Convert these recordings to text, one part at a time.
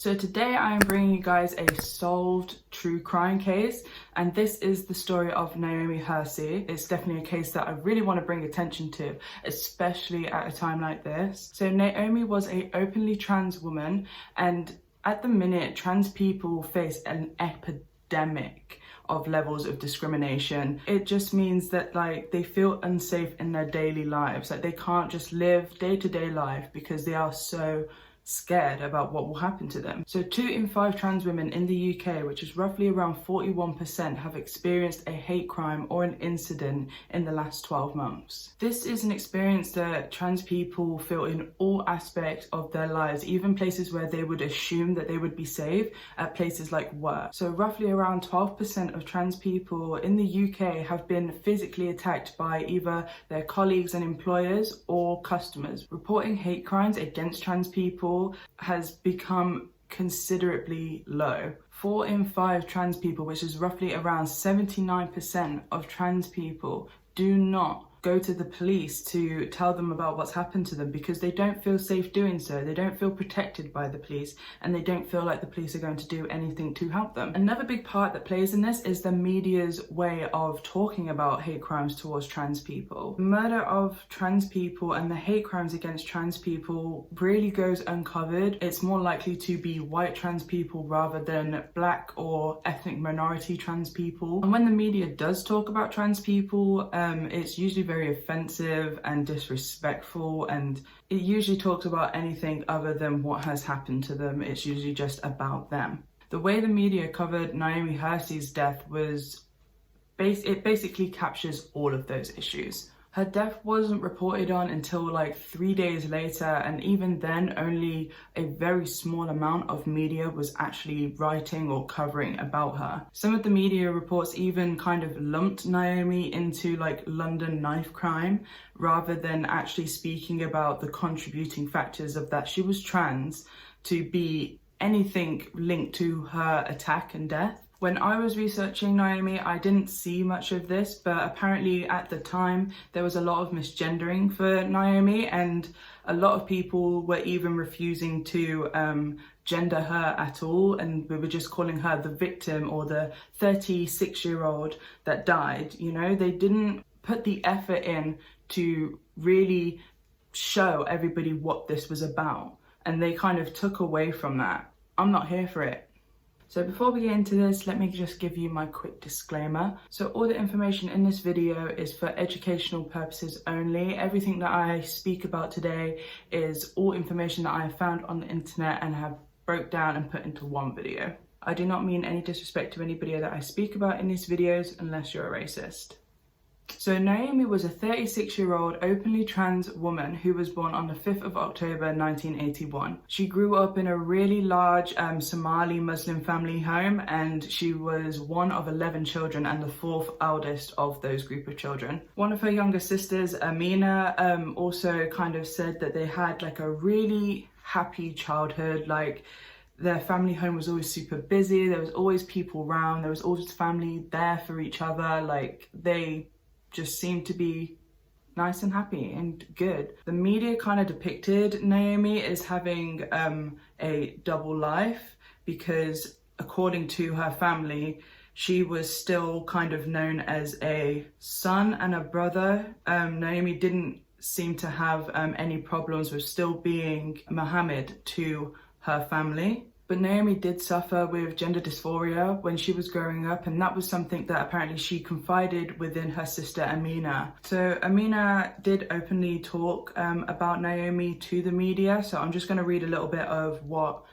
So today I am bringing you guys a solved true crime case, and this is the story of Naomi Hersi. It's definitely a case that I really want to bring attention to, especially at a time like this. So Naomi was an openly trans woman, and at the minute trans people face an epidemic of levels of discrimination. It just means that they feel unsafe in their daily lives, they can't just live day-to-day life because they are so scared about what will happen to them. So 2 in 5 trans women in the UK, which is roughly around 41%, have experienced a hate crime or an incident in the last 12 months. This is an experience that trans people feel in all aspects of their lives, even places where they would assume that they would be safe, at places like work. So roughly around 12% of trans people in the UK have been physically attacked by either their colleagues and employers or customers. Reporting hate crimes against trans people has become considerably low. 4 in 5 trans people, which is roughly around 79% of trans people, do not go to the police to tell them about what's happened to them because they don't feel safe doing so. They don't feel protected by the police, and they don't feel like the police are going to do anything to help them. Another big part that plays in this is the media's way of talking about hate crimes towards trans people. The murder of trans people and the hate crimes against trans people really goes uncovered. It's more likely to be white trans people rather than black or ethnic minority trans people. And when the media does talk about trans people, it's usually very offensive and disrespectful, and it usually talks about anything other than what has happened to them. It's usually just about them. The way the media covered Naomi Hersi's death was it basically captures all of those issues. Her death wasn't reported on until 3 days later, and even then only a very small amount of media was actually writing or covering about her. Some of the media reports even kind of lumped Naomi into London knife crime rather than actually speaking about the contributing factors of that she was trans to be anything linked to her attack and death. When I was researching Naomi, I didn't see much of this, but apparently at the time there was a lot of misgendering for Naomi, and a lot of people were even refusing to gender her at all, and we were just calling her the victim or the 36-year-old that died. You know, they didn't put the effort in to really show everybody what this was about, and they kind of took away from that. I'm not here for it. So before we get into this, let me just give you my quick disclaimer. So all the information in this video is for educational purposes only. Everything that I speak about today is all information that I have found on the internet and have broke down and put into one video. I do not mean any disrespect to anybody that I speak about in these videos unless you're a racist. So Naomi was a 36-year-old openly trans woman who was born on the 5th of October 1981. She grew up in a really large Somali Muslim family home, and she was one of 11 children and the 4th eldest of those group of children. One of her younger sisters, Amina, also kind of said that they had a really happy childhood. Their family home was always super busy, there was always people around, there was always family there for each other. They just seemed to be nice and happy and good. The media kind of depicted Naomi as having a double life because, according to her family, she was still kind of known as a son and a brother. Naomi didn't seem to have any problems with still being Muhammad to her family. But Naomi did suffer with gender dysphoria when she was growing up, and that was something that apparently she confided within her sister Amina. So Amina did openly talk about Naomi to the media, so I'm just going to read a little bit of what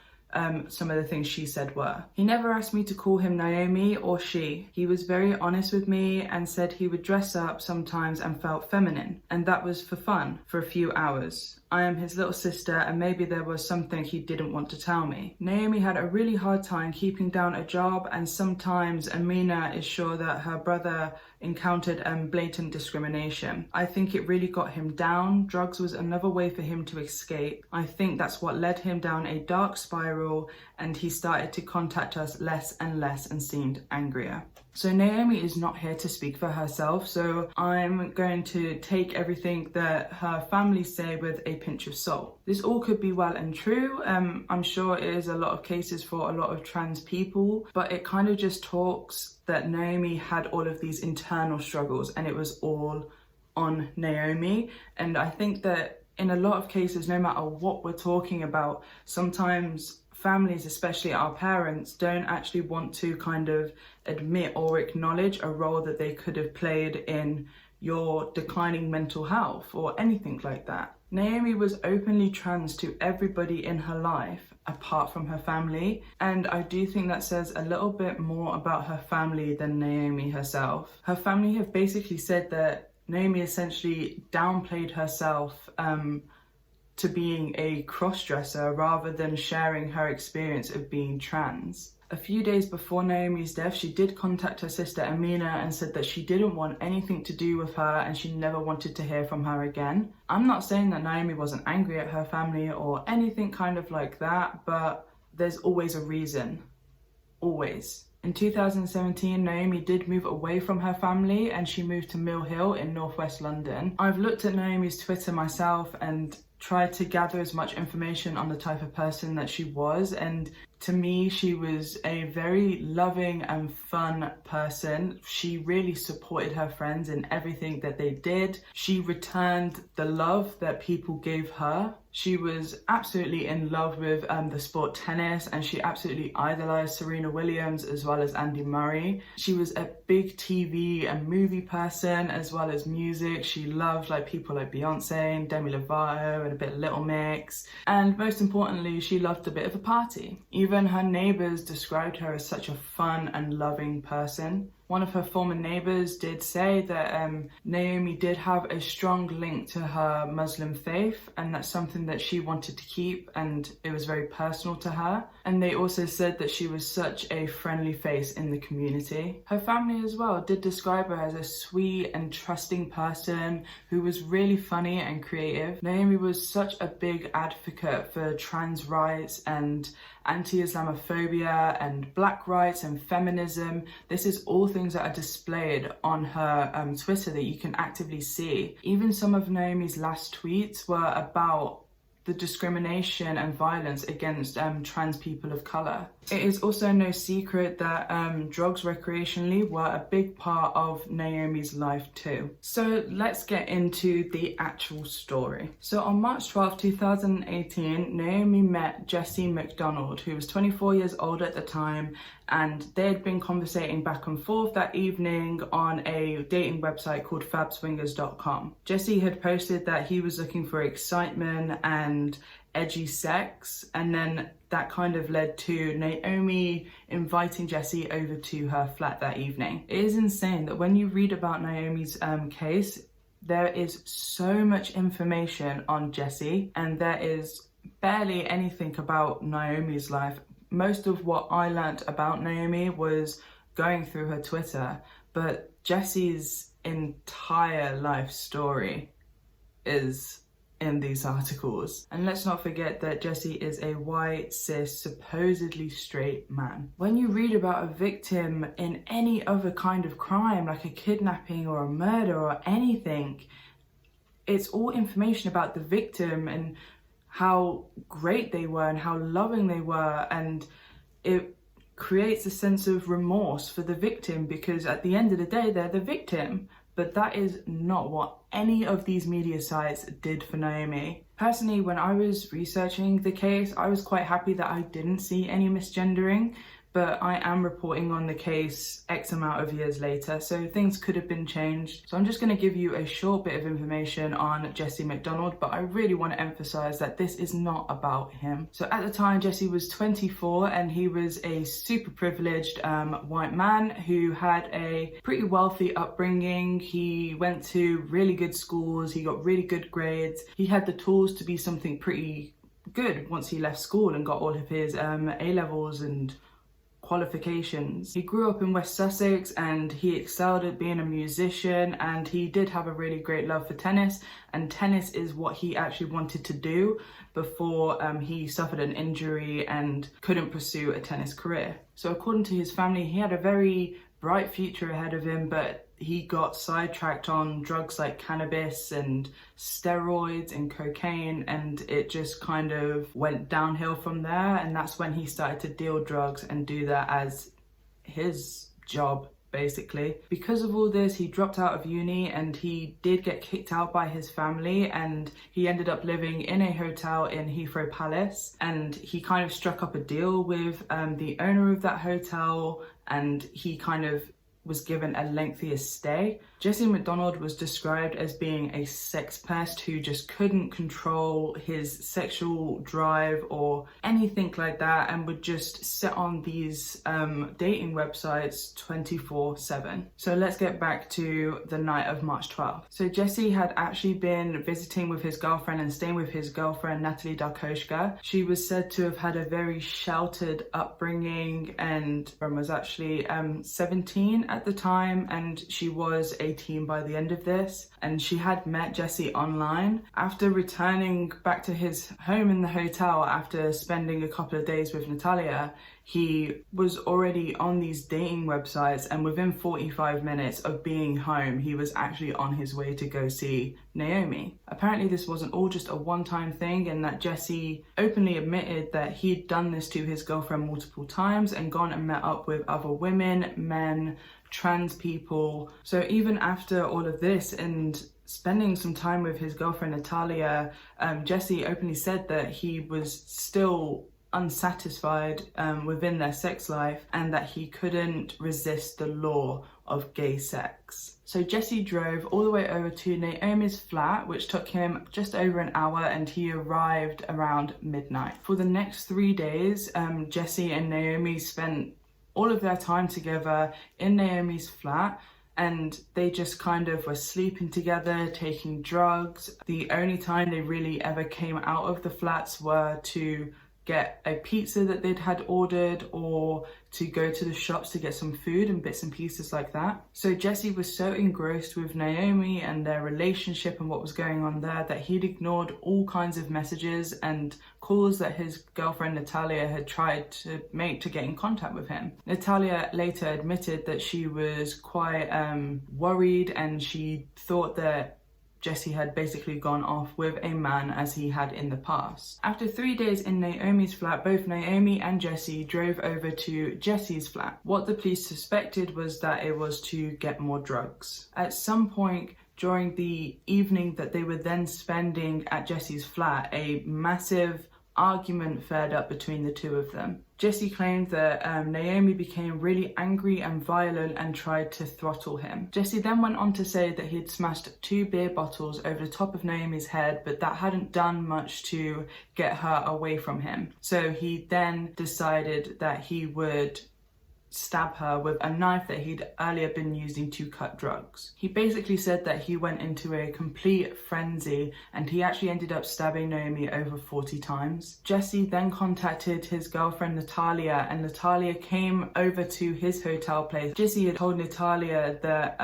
some of the things she said were. He never asked me to call him Naomi or she. He was very honest with me and said he would dress up sometimes and felt feminine, and that was for fun for a few hours. I am his little sister, and maybe there was something he didn't want to tell me. Naomi had a really hard time keeping down a job, and sometimes Amina is sure that her brother encountered blatant discrimination. I think it really got him down. Drugs was another way for him to escape. I think that's what led him down a dark spiral, and he started to contact us less and less and seemed angrier. So Naomi is not here to speak for herself, so I'm going to take everything that her family say with a pinch of salt. This all could be well and true. I'm sure it is a lot of cases for a lot of trans people, but it kind of just talks that Naomi had all of these internal struggles and it was all on Naomi. And I think that in a lot of cases, no matter what we're talking about, sometimes families, especially our parents, don't actually want to kind of admit or acknowledge a role that they could have played in your declining mental health or anything like that. Naomi was openly trans to everybody in her life apart from her family, and I do think that says a little bit more about her family than Naomi herself. Her family have basically said that Naomi essentially downplayed herself to being a cross-dresser rather than sharing her experience of being trans. A few days before Naomi's death, she did contact her sister Amina and said that she didn't want anything to do with her and she never wanted to hear from her again. I'm not saying that Naomi wasn't angry at her family or anything kind of like that, but there's always a reason. Always. In 2017, Naomi did move away from her family and she moved to Mill Hill in northwest London. I've looked at Naomi's Twitter myself and tried to gather as much information on the type of person that she was, and to me she was a very loving and fun person. She really supported her friends in everything that they did. She returned the love that people gave her. She was absolutely in love with the sport tennis, and she absolutely idolized Serena Williams as well as Andy Murray. She was a big TV and movie person as well as music. She loved like people like Beyonce and Demi Lovato and a bit of Little Mix. And most importantly, she loved a bit of a party. Even her neighbors described her as such a fun and loving person. One of her former neighbors did say that Naomi did have a strong link to her Muslim faith, and that's something that she wanted to keep, and it was very personal to her. And they also said that she was such a friendly face in the community. Her family as well did describe her as a sweet and trusting person who was really funny and creative. Naomi was such a big advocate for trans rights and anti-Islamophobia and black rights and feminism. This is all things that are displayed on her Twitter that you can actively see. Even some of Naomi's last tweets were about the discrimination and violence against trans people of colour. It is also no secret that drugs recreationally were a big part of Naomi's life too. So let's get into the actual story. So on March 12, 2018, Naomi met Jesse McDonald, who was 24 years old at the time, and they had been conversating back and forth that evening on a dating website called fabswingers.com. Jesse had posted that he was looking for excitement and edgy sex, and then that kind of led to Naomi inviting Jesse over to her flat that evening. It is insane that when you read about Naomi's case, there is so much information on Jesse and there is barely anything about Naomi's life. Most of what I learnt about Naomi was going through her Twitter, but Jesse's entire life story is in these articles. And let's not forget that Jesse is a white, cis, supposedly straight man. When you read about a victim in any other kind of crime, like a kidnapping or a murder or anything, it's all information about the victim and how great they were and how loving they were, and it creates a sense of remorse for the victim because at the end of the day they're the victim. But that is not what any of these media sites did for Naomi. Personally, when I was researching the case, I was quite happy that I didn't see any misgendering, but I am reporting on the case X amount of years later, so things could have been changed. So I'm just going to give you a short bit of information on Jesse McDonald, but I really want to emphasize that this is not about him. So at the time, Jesse was 24 and he was a super privileged white man who had a pretty wealthy upbringing. He went to really good schools, he got really good grades, he had the tools to be something pretty good once he left school and got all of his A-levels and qualifications. He grew up in West Sussex and he excelled at being a musician, and he did have a really great love for tennis, and tennis is what he actually wanted to do before he suffered an injury and couldn't pursue a tennis career. So according to his family, he had a very bright future ahead of him, but he got sidetracked on drugs like cannabis and steroids and cocaine, and it just kind of went downhill from there. And that's when he started to deal drugs and do that as his job, basically. Because of all this, he dropped out of uni and he did get kicked out by his family, and he ended up living in a hotel in Heathrow Palace, and he kind of struck up a deal with the owner of that hotel, and he kind of was given a lengthier stay. Jesse McDonald was described as being a sex pest who just couldn't control his sexual drive or anything like that, and would just sit on these dating websites 24/7. So let's get back to the night of March 12th. So Jesse had actually been visiting with his girlfriend and staying with his girlfriend Natalie Darkoshka. She was said to have had a very sheltered upbringing and was actually 17 at the time, and she was 18 by the end of this, and she had met Jesse online. After returning back to his home in the hotel after spending a couple of days with Natalia, he was already on these dating websites, and within 45 minutes of being home, he was actually on his way to go see Naomi. Apparently this wasn't all just a one-time thing, and that Jesse openly admitted that he'd done this to his girlfriend multiple times and gone and met up with other women, men, trans people. So even after all of this and spending some time with his girlfriend Natalia, Jesse openly said that he was still unsatisfied within their sex life, and that he couldn't resist the law of gay sex. So Jesse drove all the way over to Naomi's flat, which took him just over an hour, and he arrived around midnight. For the next 3 days, Jesse and Naomi spent all of their time together in Naomi's flat, and they just kind of were sleeping together, taking drugs. The only time they really ever came out of the flats were to get a pizza that they'd had ordered, or to go to the shops to get some food and bits and pieces like that. So Jesse was so engrossed with Naomi and their relationship and what was going on there that he'd ignored all kinds of messages and calls that his girlfriend Natalia had tried to make to get in contact with him. Natalia later admitted that she was quite worried, and she thought that Jesse had basically gone off with a man as he had in the past. After 3 days in Naomi's flat, both Naomi and Jesse drove over to Jesse's flat. What the police suspected was that it was to get more drugs. At some point during the evening that they were then spending at Jesse's flat, a massive argument flared up between the two of them. Jesse claimed that Naomi became really angry and violent and tried to throttle him. Jesse then went on to say that he'd smashed 2 beer bottles over the top of Naomi's head, but that hadn't done much to get her away from him. So he then decided that he would stab her with a knife that he'd earlier been using to cut drugs. He basically said that he went into a complete frenzy, and he actually ended up stabbing Naomi over 40 times. Jesse then contacted his girlfriend Natalia, and Natalia came over to his hotel place. Jesse had told Natalia that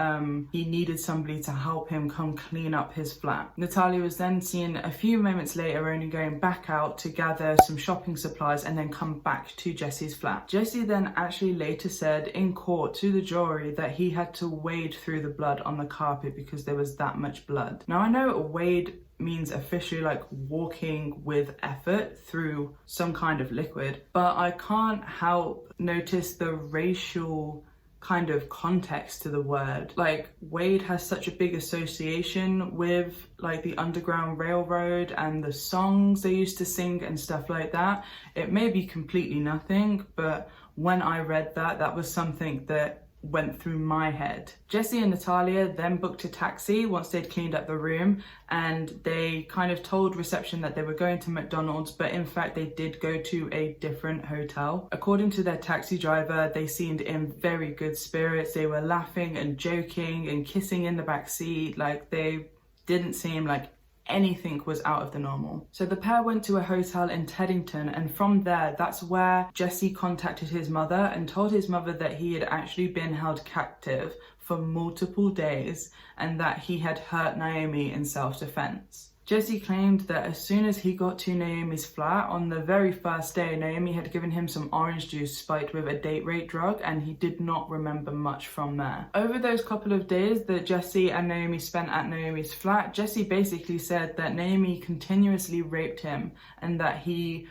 he needed somebody to help him come clean up his flat. Natalia was then seen a few moments later only going back out to gather some shopping supplies and then come back to Jesse's flat. Jesse then actually later said in court to the jury that he had to wade through the blood on the carpet because there was that much blood. Now I know wade means officially like walking with effort through some kind of liquid, but I can't help notice the racial kind of context to the word. Like, wade has such a big association with like the Underground Railroad and the songs they used to sing and stuff like that. It may be completely nothing, but when I read that, that was something that went through my head. Jesse and Natalia then booked a taxi once they'd cleaned up the room, and they kind of told reception that they were going to McDonald's, but in fact they did go to a different hotel. According to their taxi driver, they seemed in very good spirits. They were laughing and joking and kissing in the back seat. Like, they didn't seem like anything was out of the normal. So the pair went to a hotel in Teddington, and from there, that's where Jesse contacted his mother and told his mother that he had actually been held captive for multiple days and that he had hurt Naomi in self-defense. Jesse claimed that as soon as he got to Naomi's flat on the very first day, Naomi had given him some orange juice spiked with a date rape drug, and he did not remember much from there. Over those couple of days that Jesse and Naomi spent at Naomi's flat, Jesse basically said that Naomi continuously raped him and that he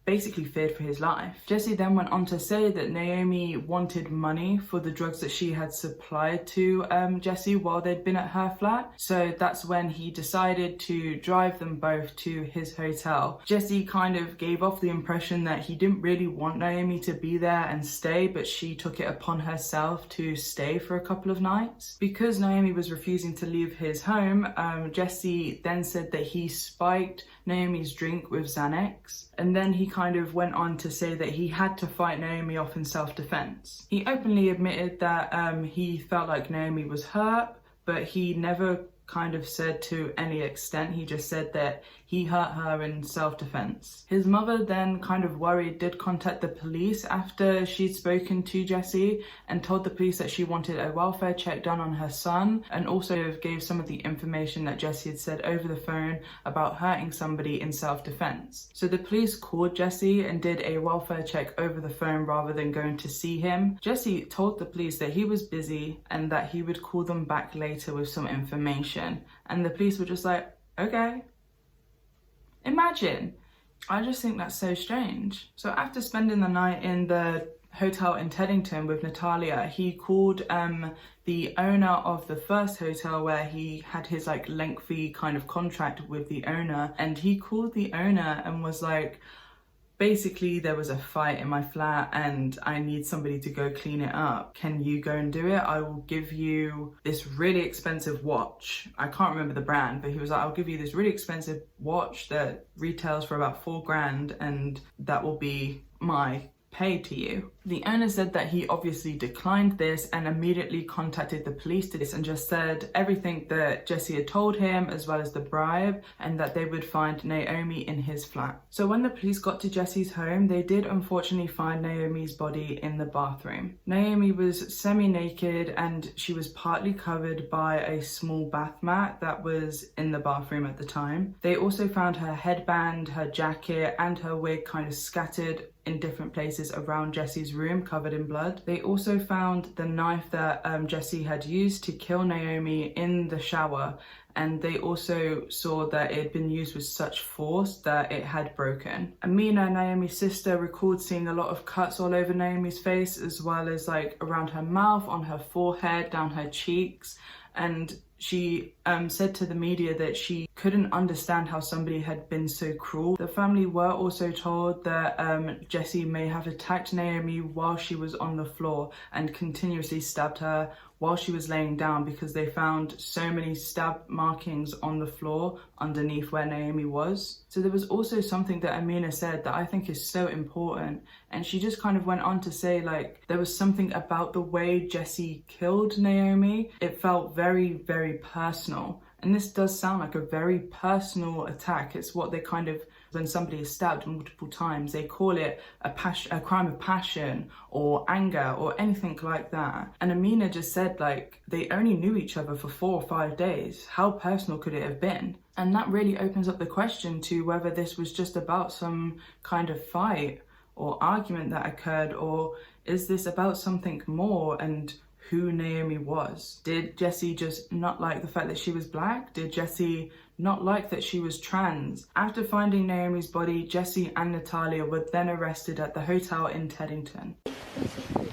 basically feared for his life. Jesse then went on to say that Naomi wanted money for the drugs that she had supplied to Jesse while they'd been at her flat. So that's when he decided to drive them both to his hotel. Jesse kind of gave off the impression that he didn't really want Naomi to be there and stay, but she took it upon herself to stay for a couple of nights. Because Naomi was refusing to leave his home, Jesse then said that he spiked Naomi's drink with Xanax, and then he kind of went on to say that he had to fight Naomi off in self-defense. He openly admitted that he felt like Naomi was hurt, but he never kind of said to any extent. He just said that he hurt her in self-defense. His mother then, kind of worried, did contact the police after she'd spoken to Jesse and told the police that she wanted a welfare check done on her son, and also gave some of the information that Jesse had said over the phone about hurting somebody in self-defense. So the police called Jesse and did a welfare check over the phone rather than going to see him. Jesse told the police that he was busy and that he would call them back later with some information, and the police were just like, okay. Imagine. I just think that's so strange. So after spending the night in the hotel in Teddington with Natalia, he called the owner of the first hotel where he had his like lengthy kind of contract with the owner, and he called the owner and was like, basically there was a fight in my flat and I need somebody to go clean it up. Can you go and do it? I will give you this really expensive watch. I can't remember the brand, but he was like, I'll give you this really expensive watch that retails for about $4,000 and that will be my pay to you. The owner said that he obviously declined this and immediately contacted the police to this and just said everything that Jesse had told him as well as the bribe, and that they would find Naomi in his flat. So when the police got to Jesse's home, they did unfortunately find Naomi's body in the bathroom. Naomi was semi-naked and she was partly covered by a small bath mat that was in the bathroom at the time. They also found her headband, her jacket and her wig kind of scattered in different places around Jesse's room, covered in blood. They also found the knife that Jesse had used to kill Naomi in the shower, and they also saw that it had been used with such force that it had broken. Amina, Naomi's sister, recalled seeing a lot of cuts all over Naomi's face, as well as like around her mouth, on her forehead, down her cheeks, and she said to the media that she couldn't understand how somebody had been so cruel. The family were also told that Jesse may have attacked Naomi while she was on the floor and continuously stabbed her while she was laying down, because they found so many stab markings on the floor underneath where Naomi was. So there was also something that Amina said that I think is so important, and she just kind of went on to say like there was something about the way Jesse killed Naomi. It felt very, very personal, and this does sound like a very personal attack. It's what they kind of, when somebody is stabbed multiple times, they call it a crime of passion or anger or anything like that. And Amina just said like they only knew each other for 4 or 5 days. How personal could it have been? And that really opens up the question to whether this was just about some kind of fight or argument that occurred, or is this about something more and who Naomi was? Did Jesse just not like the fact that she was black? Did Jesse not like that she was trans? After finding Naomi's body, Jesse and Natalia were then arrested at the hotel in Teddington.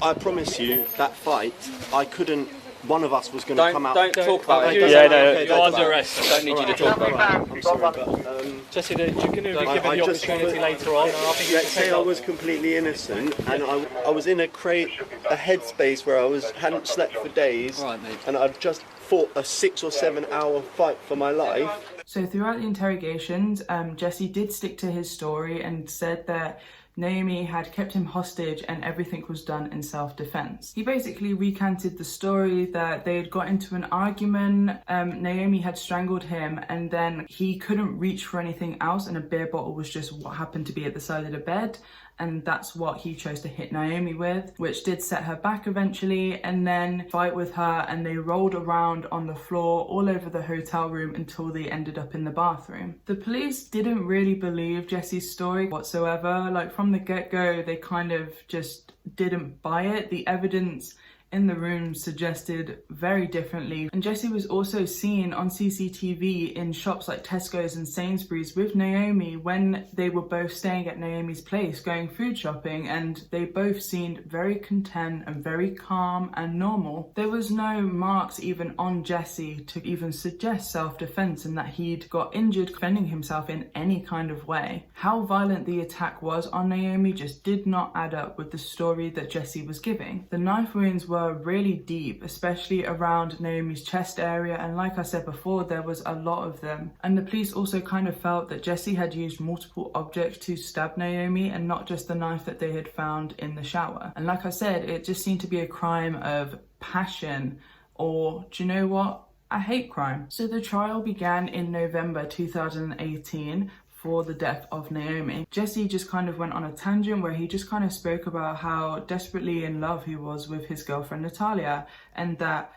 I promise you, that fight, I couldn't, one of us was going to come out. Don't talk about it. You're under arrest. I don't need you to talk about it. I'm sorry, but Jesse, you're going to be given the opportunity later on. Let's say I was completely innocent, and I was in a headspace where I hadn't slept for days, right, and I'd just fought a 6 or 7 hour fight for my life. So throughout the interrogations, Jesse did stick to his story and said that Naomi had kept him hostage and everything was done in self-defense. He basically recanted the story that they had got into an argument, Naomi had strangled him, and then he couldn't reach for anything else and a beer bottle was just what happened to be at the side of the bed. and that's what he chose to hit Naomi with, which did set her back eventually, and then fight with her, and they rolled around on the floor all over the hotel room until they ended up in the bathroom. The police didn't really believe Jesse's story whatsoever. Like, from the get-go, they kind of just didn't buy it. The evidence in the room suggested very differently. And Jesse was also seen on CCTV in shops like Tesco's and Sainsbury's with Naomi when they were both staying at Naomi's place going food shopping, and they both seemed very content and very calm and normal. There was no marks even on Jesse to even suggest self-defense and that he'd got injured defending himself in any kind of way. How violent the attack was on Naomi just did not add up with the story that Jesse was giving. The knife wounds were really deep, especially around Naomi's chest area, and like I said before, there was a lot of them. And the police also kind of felt that Jesse had used multiple objects to stab Naomi and not just the knife that they had found in the shower. And like I said, it just seemed to be a crime of passion, or do you know what? I hate crime. So the trial began in November 2018 for the death of Naomi. Jesse just kind of went on a tangent where he just kind of spoke about how desperately in love he was with his girlfriend Natalia, and that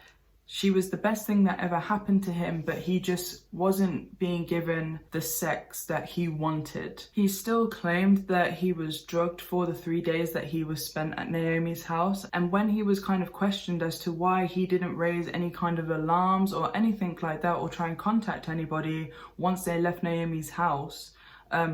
she was the best thing that ever happened to him, but he just wasn't being given the sex that he wanted. He still claimed that he was drugged for the 3 days that he was spent at Naomi's house, and when he was kind of questioned as to why he didn't raise any kind of alarms or anything like that or try and contact anybody once they left Naomi's house,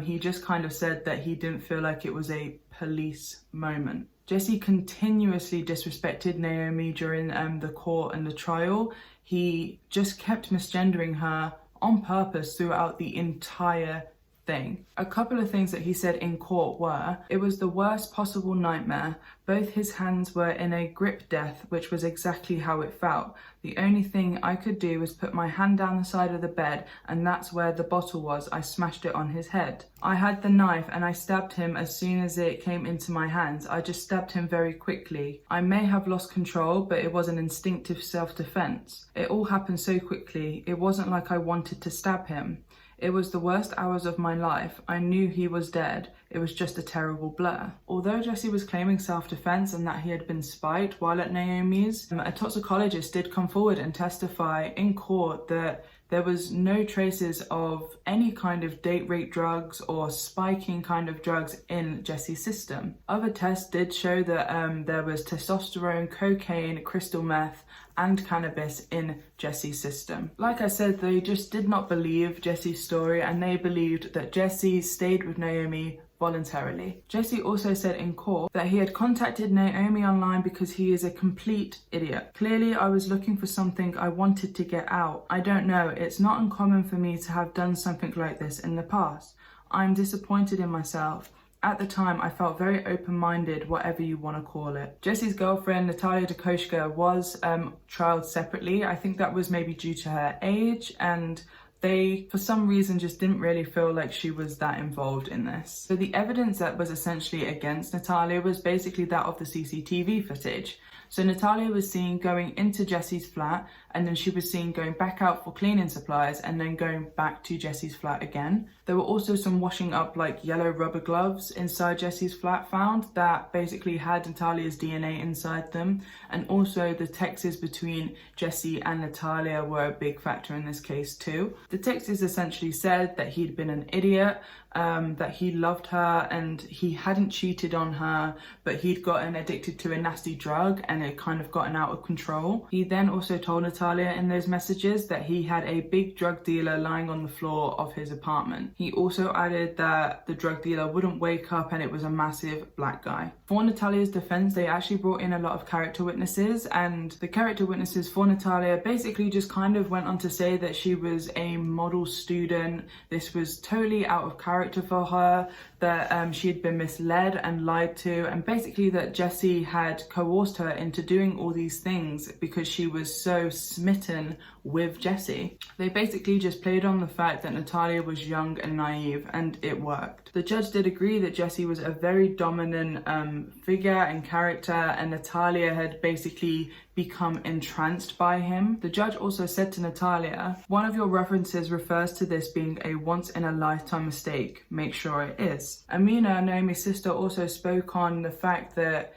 he just kind of said that he didn't feel like it was a police moment. Jesse continuously disrespected Naomi during the court and the trial. He just kept misgendering her on purpose throughout the entire thing. A couple of things that he said in court were, it was the worst possible nightmare. Both his hands were in a grip death, which was exactly how it felt. The only thing I could do was put my hand down the side of the bed, and that's where the bottle was. I smashed it on his head. I had the knife and I stabbed him as soon as it came into my hands. I just stabbed him very quickly. I may have lost control, but it was an instinctive self-defense. It all happened so quickly. It wasn't like I wanted to stab him. It was the worst hours of my life. I knew he was dead. It was just a terrible blur. Although Jesse was claiming self-defense and that he had been spiked while at Naomi's, a toxicologist did come forward and testify in court that there was no traces of any kind of date rape drugs or spiking kind of drugs in Jesse's system. Other tests did show that there was testosterone, cocaine, crystal meth, and cannabis in Jesse's system. Like I said, they just did not believe Jesse's story, and they believed that Jesse stayed with Naomi voluntarily. Jesse also said in court that he had contacted Naomi online because he is a complete idiot. Clearly, I was looking for something I wanted to get out. I don't know, it's not uncommon for me to have done something like this in the past. I'm disappointed in myself. At the time, I felt very open-minded, whatever you want to call it. Jesse's girlfriend, Natalia Dukoshka, was trialed separately. I think that was maybe due to her age, and they, for some reason, just didn't really feel like she was that involved in this. So the evidence that was essentially against Natalia was basically that of the CCTV footage. So Natalia was seen going into Jesse's flat, and then she was seen going back out for cleaning supplies and then going back to Jesse's flat again. There were also some washing up like yellow rubber gloves inside Jesse's flat found that basically had Natalia's DNA inside them. And also the texts between Jesse and Natalia were a big factor in this case too. The texts essentially said that he'd been an idiot, that he loved her and he hadn't cheated on her, but he'd gotten addicted to a nasty drug and it kind of gotten out of control. He then also told Natalia in those messages that he had a big drug dealer lying on the floor of his apartment. He also added that the drug dealer wouldn't wake up and it was a massive black guy. For Natalia's defense, they actually brought in a lot of character witnesses, and the character witnesses for Natalia basically just kind of went on to say that she was a model student. This was totally out of character for her, that she had been misled and lied to, and basically that Jesse had coerced her into doing all these things because she was so smitten with Jesse. They basically just played on the fact that Natalia was young and naive, and it worked. The judge did agree that Jesse was a very dominant figure and character, and Natalia had basically become entranced by him. The judge also said to Natalia, "One of your references refers to this being a once-in-a-lifetime mistake. fake, make sure it is. Amina, Naomi's sister, also spoke on the fact that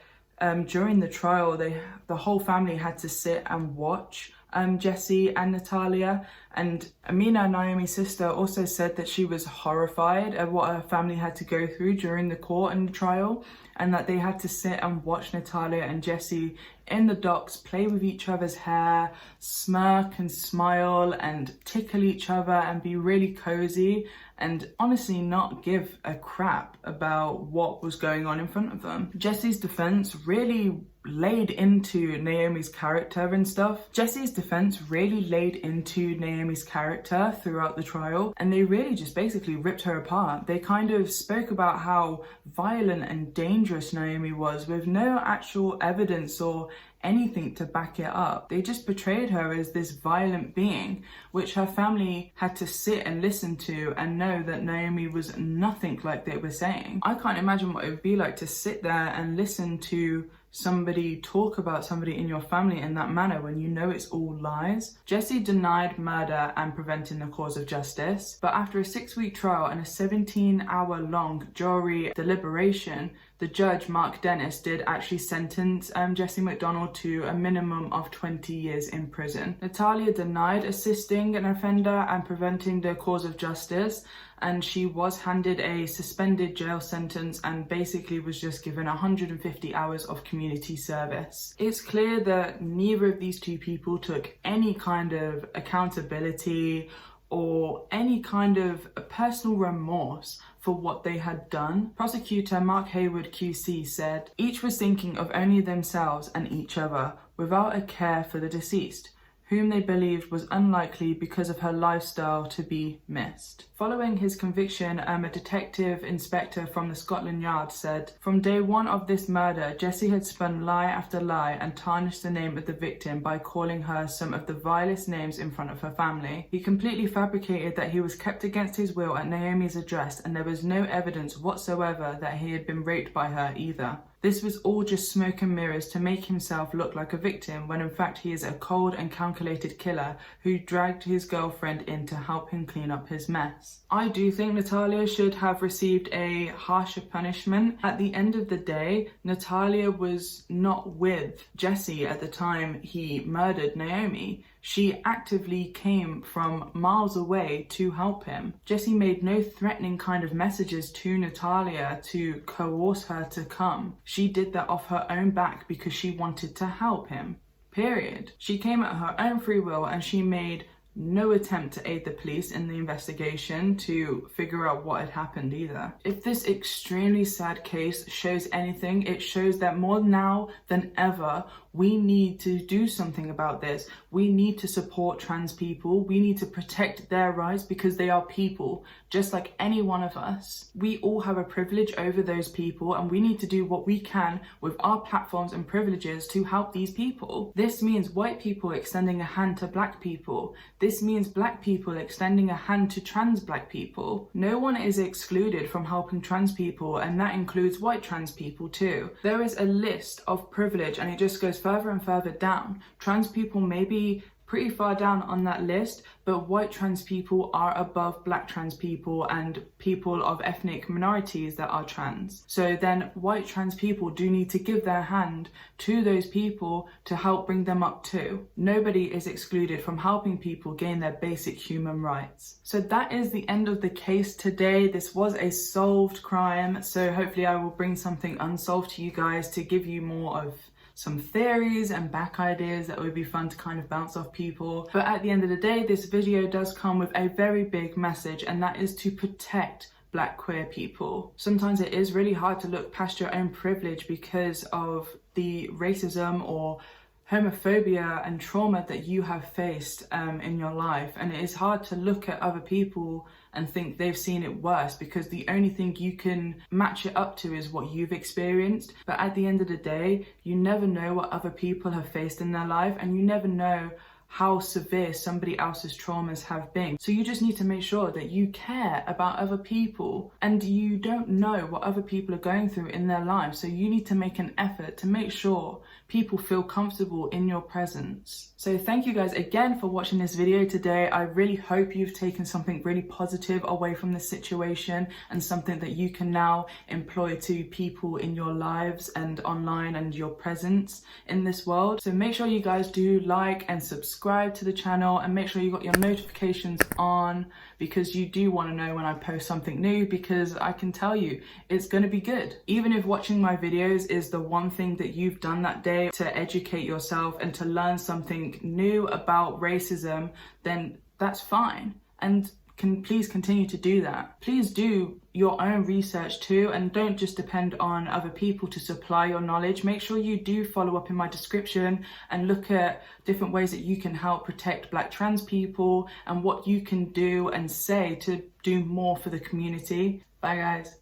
during the trial, the whole family had to sit and watch Jessie and Natalia. And Amina, Naomi's sister, also said that she was horrified at what her family had to go through during the court and the trial, and that they had to sit and watch Natalia and Jessie in the docks play with each other's hair, smirk and smile and tickle each other and be really cozy, and honestly not give a crap about what was going on in front of them. Jessie's defense really laid into Naomi's character and stuff. Jessie's defense really laid into Naomi's character throughout the trial, and they really just basically ripped her apart. They kind of spoke about how violent and dangerous Naomi was with no actual evidence or anything to back it up. They just portrayed her as this violent being, which her family had to sit and listen to and know that Naomi was nothing like they were saying. I can't imagine what it would be like to sit there and listen to somebody talk about somebody in your family in that manner when you know it's all lies. Jessie denied murder and preventing the cause of justice, but after a 6-week trial and a 17-hour-long jury deliberation, the judge, Mark Dennis, did actually sentence Jessie McDonald to a minimum of 20 years in prison. Natalia denied assisting an offender and preventing the cause of justice, and she was handed a suspended jail sentence and basically was just given 150 hours of community service. It's clear that neither of these two people took any kind of accountability or any kind of personal remorse for what they had done. Prosecutor Mark Hayward QC said, "Each was thinking of only themselves and each other, without a care for the deceased, whom they believed was unlikely because of her lifestyle to be missed." Following his conviction, a detective inspector from the Scotland Yard said, "From day one of this murder, Jessie had spun lie after lie and tarnished the name of the victim by calling her some of the vilest names in front of her family. He completely fabricated that he was kept against his will at Naomi's address, and there was no evidence whatsoever that he had been raped by her either. This was all just smoke and mirrors to make himself look like a victim, when in fact he is a cold and calculated killer who dragged his girlfriend in to help him clean up his mess." I do think Natalia should have received a harsher punishment. At the end of the day, Natalia was not with Jessie at the time he murdered Naomi. She actively came from miles away to help him. Jessie made no threatening kind of messages to Natalia to coerce her to come. She did that off her own back because she wanted to help him. Period. She came at her own free will, and she made no attempt to aid the police in the investigation to figure out what had happened either. If this extremely sad case shows anything, it shows that more now than ever, we need to do something about this. We need to support trans people. We need to protect their rights because they are people, just like any one of us. We all have a privilege over those people, and we need to do what we can with our platforms and privileges to help these people. This means white people extending a hand to black people. This means black people extending a hand to trans black people. No one is excluded from helping trans people, and that includes white trans people too. There is a list of privilege, and it just goes further and further down. Trans people may be pretty far down on that list, but white trans people are above black trans people and people of ethnic minorities that are trans. So then white trans people do need to give their hand to those people to help bring them up too. Nobody is excluded from helping people gain their basic human rights. So that is the end of the case today. This was a solved crime, so hopefully I will bring something unsolved to you guys to give you more of some theories and back ideas that would be fun to kind of bounce off people. But at the end of the day, this video does come with a very big message, and that is to protect black queer people. Sometimes it is really hard to look past your own privilege because of the racism or homophobia and trauma that you have faced in your life, and it is hard to look at other people and think they've seen it worse because the only thing you can match it up to is what you've experienced. But at the end of the day, you never know what other people have faced in their life, and you never know how severe somebody else's traumas have been. So you just need to make sure that you care about other people, and you don't know what other people are going through in their lives. So you need to make an effort to make sure people feel comfortable in your presence. So thank you guys again for watching this video today. I really hope you've taken something really positive away from this situation, and something that you can now employ to people in your lives and online and your presence in this world. So make sure you guys do like and subscribe to the channel, and make sure you got your notifications on, because you do want to know when I post something new, because I can tell you it's going to be good. Even if watching my videos is the one thing that you've done that day to educate yourself and to learn something new about racism, then that's fine. And please continue to do that. Please do your own research too, and don't just depend on other people to supply your knowledge. Make sure you do follow up in my description and look at different ways that you can help protect Black trans people, and what you can do and say to do more for the community. Bye guys.